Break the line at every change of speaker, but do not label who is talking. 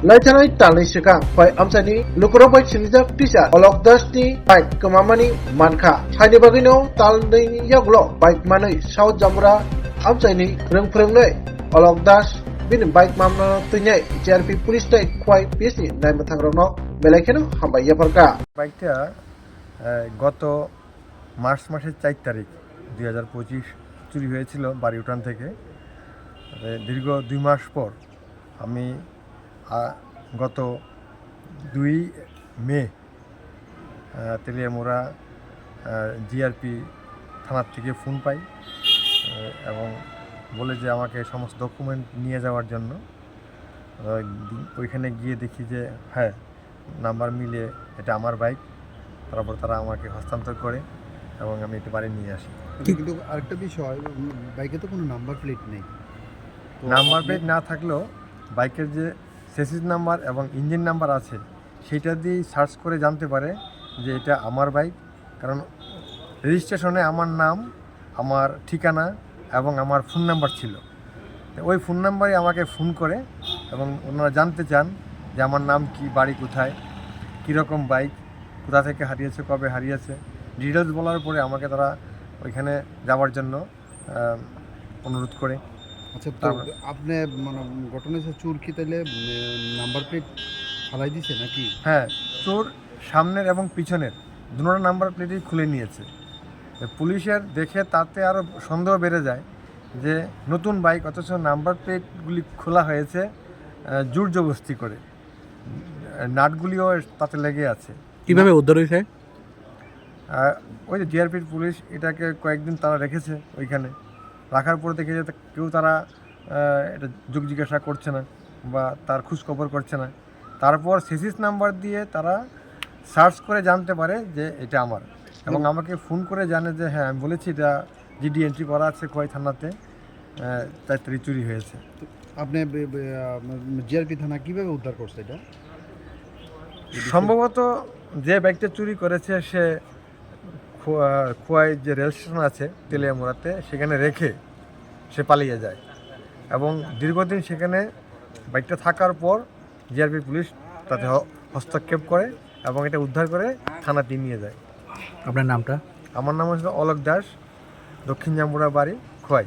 Laithanai talni sikang pai amsani lukurok sinijak tisa olok dasni bike kemamani manka haini bagino talni yaglo bike manai South Jamura amsani rengprengnai olok das bini bike mamno tunyai JRP police tai kwai pisni nai mathangrokno belaikeno hambai yaparka
বাইকটা গত March মাসের 4 তারিখ 2025 চুরি হয়েছিল বাড়ি উঠান থেকে। দীর্ঘ 2 মাস পর আমি গত 2 মে তেলিয়ামুড়া জিআরপি থানার থেকে ফোন পাই এবং বলে যে আমাকে সমস্ত ডকুমেন্ট নিয়ে যাওয়ার জন্য। ওইখানে গিয়ে দেখি যে হ্যাঁ নাম্বার মিলে এটা আমার বাইক। তারপর তারা আমাকে হস্তান্তর করে এবং আমি একটু বাড়ি নিয়ে আসি।
কিন্তু আরেকটা বিষয়, বাইকে তো কোনো নাম্বার প্লেট নেই।
নাম্বার প্লেট না থাকলেও বাইকের যে চেসিস নাম্বার এবং ইঞ্জিন নাম্বার আছে সেটা দিয়েই সার্চ করে জানতে পারে যে এটা আমার বাইক। কারণ রেজিস্ট্রেশনে আমার নাম, আমার ঠিকানা এবং আমার ফোন নাম্বার ছিল। ওই ফোন নাম্বারে আমাকে ফোন করে এবং ওনারা জানতে চান যে আমার নাম কি, বাড়ি কোথায়, কীরকম বাইক, কোথা থেকে হারিয়েছে, কবে হারিয়েছে, ডিটেলস বলার পরে আমাকে তারা ওইখানে যাওয়ার জন্য অনুরোধ করে।
আচ্ছা, তো আপনি মানে ঘটনা হচ্ছে চোর কি তাহলে নাম্বার প্লেট ফালাই দিছে নাকি?
হ্যাঁ, চোর সামনের এবং পিছনের দুটো নাম্বার প্লেটই খুলে নিয়েছে। পুলিশের দেখে তাতে আরও সন্দেহ বেড়ে যায় যে নতুন বাইক অথচ নাম্বার প্লেটগুলি খোলা হয়েছে জোর জবরদস্তি করে, নাটগুলিও তাতে লেগে আছে।
কীভাবে উদ্ধার হয়েছে?
ওই যে জিআরপির পুলিশ এটাকে কয়েকদিন তারা রেখেছে, ওইখানে রাখার পর দেখে যে কেউ তারা এটা যোগ জিজ্ঞাসা করছে না বা তার খোঁজখবর করছে না। তারপর চেসিস নাম্বার দিয়ে তারা সার্চ করে জানতে পারে যে এটা আমার এবং আমাকে ফোন করে জানে যে হ্যাঁ আমি বলেছি এটা জিডি এন্ট্রি করা আছে খোয়াই থানাতে, 4 তারিখ চুরি হয়েছে।
আপনি জিআরপি থানা কীভাবে উদ্ধার করছে এটা?
সম্ভবত যে বাইকটা চুরি করেছে সে খোয়াই যে রেল স্টেশন আছে তেলিয়ামুড়াতে সেখানে রেখে সে পালিয়ে যায় এবং দীর্ঘদিন সেখানে বাইকটা থাকার পর জিআরপি পুলিশ তাতে হস্তক্ষেপ করে এবং এটা উদ্ধার করে থানাতে নিয়ে যায়।
আপনার নামটা?
আমার নাম হচ্ছে অলক দাস, দক্ষিণ জাম্বুরা বাড়ি, খোয়াই।